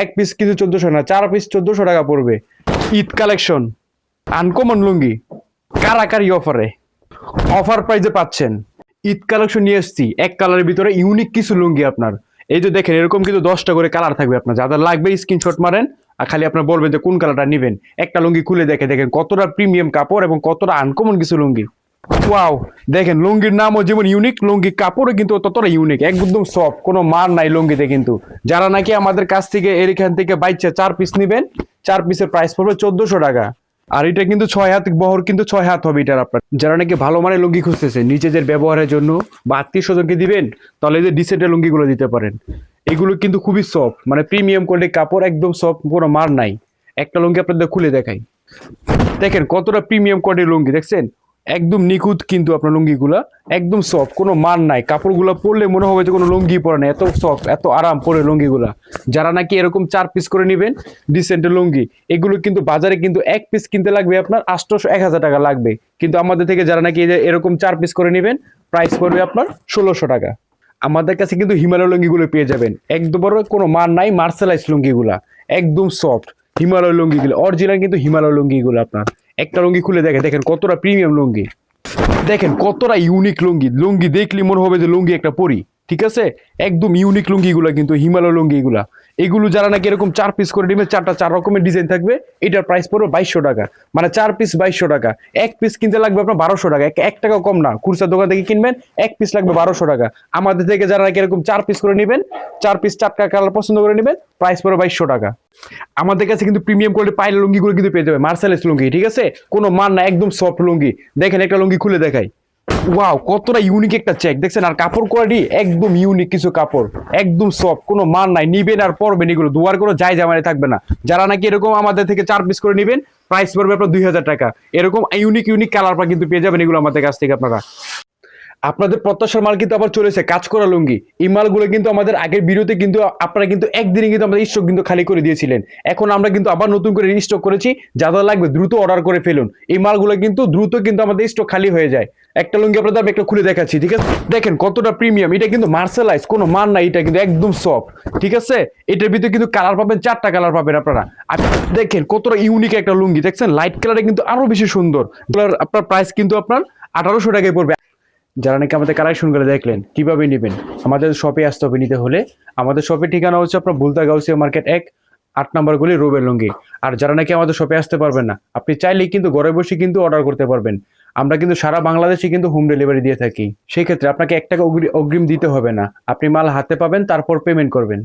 এক পিস কিন্তু 1400 না, 4 পিস 1400 টাকা পড়বে। ঈদ কালেকশন, আনকমন লুঙ্গি, কারাকারি অফারে, অফার প্রাইজে পাচ্ছেন। ঈদ কালেকশন নিয়ে এসেছি, এক কালারের ভিতরে ইউনিক কিছু লুঙ্গি আপনার। এই যে দেখেন, এরকম কিন্তু 10টা করে কালার থাকবে আপনার। যাদের লাগবে স্ক্রিনশট মারেন, আর খালি আপনার বলবেন যে কোন কালারটা নেবেন। একটা লুঙ্গি খুলে দেখেন কতটা প্রিমিয়াম কাপড় এবং কতটা আনকমন কিছু লুঙ্গি। ওয়াও, দেখেন লুঙ্গির নামও যেমন ইউনিক, লুঙ্গি কাপড়ও কিন্তু ততটা ইউনিক, একদম সফট, কোনো মান নাই লুঙ্গিতে কিন্তু। যারা নাকি আমাদের কাছ থেকে এখান থেকে বাইচে 4 পিস নেবেন, 4 পিসের প্রাইস পড়বে 1400 টাকা। আর এটা কিন্তু 6 হাত বহর, কিন্তু 6 হাত হবে এটার আপনার। যারা নাকি ভালো মানের লুঙ্গি খুঁজতেছে নিজেদের ব্যবহারের জন্য বা আত্মীয় স্বজনকে দিবেন, তাহলে এই যে ডিসেন্টের লুঙ্গিগুলো দিতে পারেন। এগুলো কিন্তু খুবই সফট, মানে প্রিমিয়াম কোয়ালিটির কাপড়, একদম সফট, কোনো মার নাই। একটা লুঙ্গি আপনাদের খুলে দেখাই, দেখেন কতটা প্রিমিয়াম কোয়ালিটির লুঙ্গি, দেখছেন একদম নিখুঁত কিন্তু আপনার লুঙ্গিগুলা, একদম সফট, কোনো মান নাই। কাপড়গুলো পরলে মনে হবে যে কোনো লুঙ্গি পরে না, এত সফট, এত আরাম পরে লুঙ্গিগুলা। যারা নাকি এরকম 4 পিস করে নেবেন ডিসেন্টের লুঙ্গি, এগুলো কিন্তু বাজারে কিন্তু এক পিস কিনতে লাগবে আপনার 800 1000 টাকা লাগবে, কিন্তু আমাদের থেকে যারা নাকি এরকম 4 পিস করে নেবেন, প্রাইস পড়বে আপনার 1600 টাকা। আমাদের কাছে কিন্তু হিমালয় লুঙ্গিগুলো পেয়ে যাবেন, একদম বড় কোনো মান নাই, মার্শালাইজ লুঙ্গিগুলা একদম সফট। হিমালয় লুঙ্গিগুলো অরিজিনাল, কিন্তু হিমালয় লুঙ্গিগুলো আপনার। একটা লুঙ্গি খুলে দেখেন কতটা প্রিমিয়াম লুঙ্গি, দেখেন কতটা ইউনিক লুঙ্গি। লুঙ্গি দেখলে মনে হবে যে লুঙ্গি একটা পরি, ঠিক আছে। একদম ইউনিক লুঙ্গিগুলা কিন্তু, হিমালয় লুঙ্গিগুলা। এগুলো যারা নাকি এরকম 4 পিস করে নেবে, 4 রকমের ডিজাইন থাকবে, এটার প্রাইস পড়বে 2200 টাকা। মানে 4 পিস 2200 টাকা। এক পিস কিনতে লাগবে আপনার 1200 টাকা, এক টাকা কম না। খুচরা দোকান থেকে কিনবেন, এক পিস লাগবে 1200 টাকা। আমাদের থেকে যারা নাকি এরকম 4 পিস করে নেবেন, 4 পিস 4টা কালার পছন্দ করে নেবেন, প্রাইস পড়বে 2200 টাকা। আমাদের কাছে কিন্তু প্রিমিয়াম কোয়ালিটি পাইল লুঙ্গিগুলো কিন্তু পেয়ে যাবে, মার্শালাইজ লুঙ্গি, ঠিক আছে, কোনো মান না, একদম সফট লুঙ্গি। দেখেন একটা লুঙ্গি খুলে দেখাই, ওয়াও কতটা ইউনিক একটা চেক, দেখছেন। আর কাপড় কোয়ালিটি একদম ইউনিক কিছু কাপড়, একদম সফট, কোনো মান নাই। নিবেন আর পরবেন, এগুলো দুয়ার কোনো যায় জামানে থাকবে না। যারা নাকি এরকম আমাদের থেকে 4 পিস করে নেবেন, প্রাইস পড়বে আপনার 2000 টাকা। এরকম ইউনিক কালার কিন্তু পেয়ে যাবেন এগুলো আমাদের কাছ থেকে আপনারা। আপনাদের প্রত্যাশার মাল কিন্তু আবার চলেছে, কাজ করা লুঙ্গি। এই মালগুলো কিন্তু আমাদের আগের ভিডিওতে কিন্তু আপনারা কিন্তু একদিনে কিন্তু আমাদের স্টক কিন্তু খালি করে দিয়েছিলেন। এখন আমরা কিন্তু আবার নতুন করে রিস্টক করেছি, যাদের লাগবে দ্রুত অর্ডার করে ফেলুন। এই মালগুলো কিন্তু দ্রুত কিন্তু আমাদের স্টক খালি হয়ে যায়। একটা লুঙ্গি আপনাদের আমি একটা খুলে দেখাচ্ছি, ঠিক আছে। দেখেন কতটা প্রিমিয়াম, এটা কিন্তু মার্শালাইজ, কোনো মান নাই, এটা কিন্তু একদম সফট, ঠিক আছে। এটার ভিতরে কিন্তু কালার পাবেন, 4টা কালার পাবেন আপনারা। আর দেখেন কতটা ইউনিক একটা লুঙ্গি, দেখছেন লাইট কালারে কিন্তু আরো বেশি সুন্দর। আপনার প্রাইস কিন্তু আপনার 1800 টাকায় পড়বে। যারা নাকি আমাদের কালেকশন করে দেখলেন কিভাবে নেবেন, আমাদের শপে আসতে হবে নিতে হলে। আমাদের শপের ঠিকানা হচ্ছে আপনার ভুলতা গাউসিয়া মার্কেট 8 নম্বর গলি, রুবেল লুঙ্গি। আর যারা নাকি আমাদের শপে আসতে পারবেন না, আপনি চাইলেই কিন্তু ঘরে বসে কিন্তু অর্ডার করতে পারবেন। আমরা কিন্তু সারা বাংলাদেশে কিন্তু হোম ডেলিভারি দিয়ে থাকি। সেই ক্ষেত্রে আপনাকে 1 টাকা অগ্রিম দিতে হবে না, আপনি মাল হাতে পাবেন, তারপর পেমেন্ট করবেন।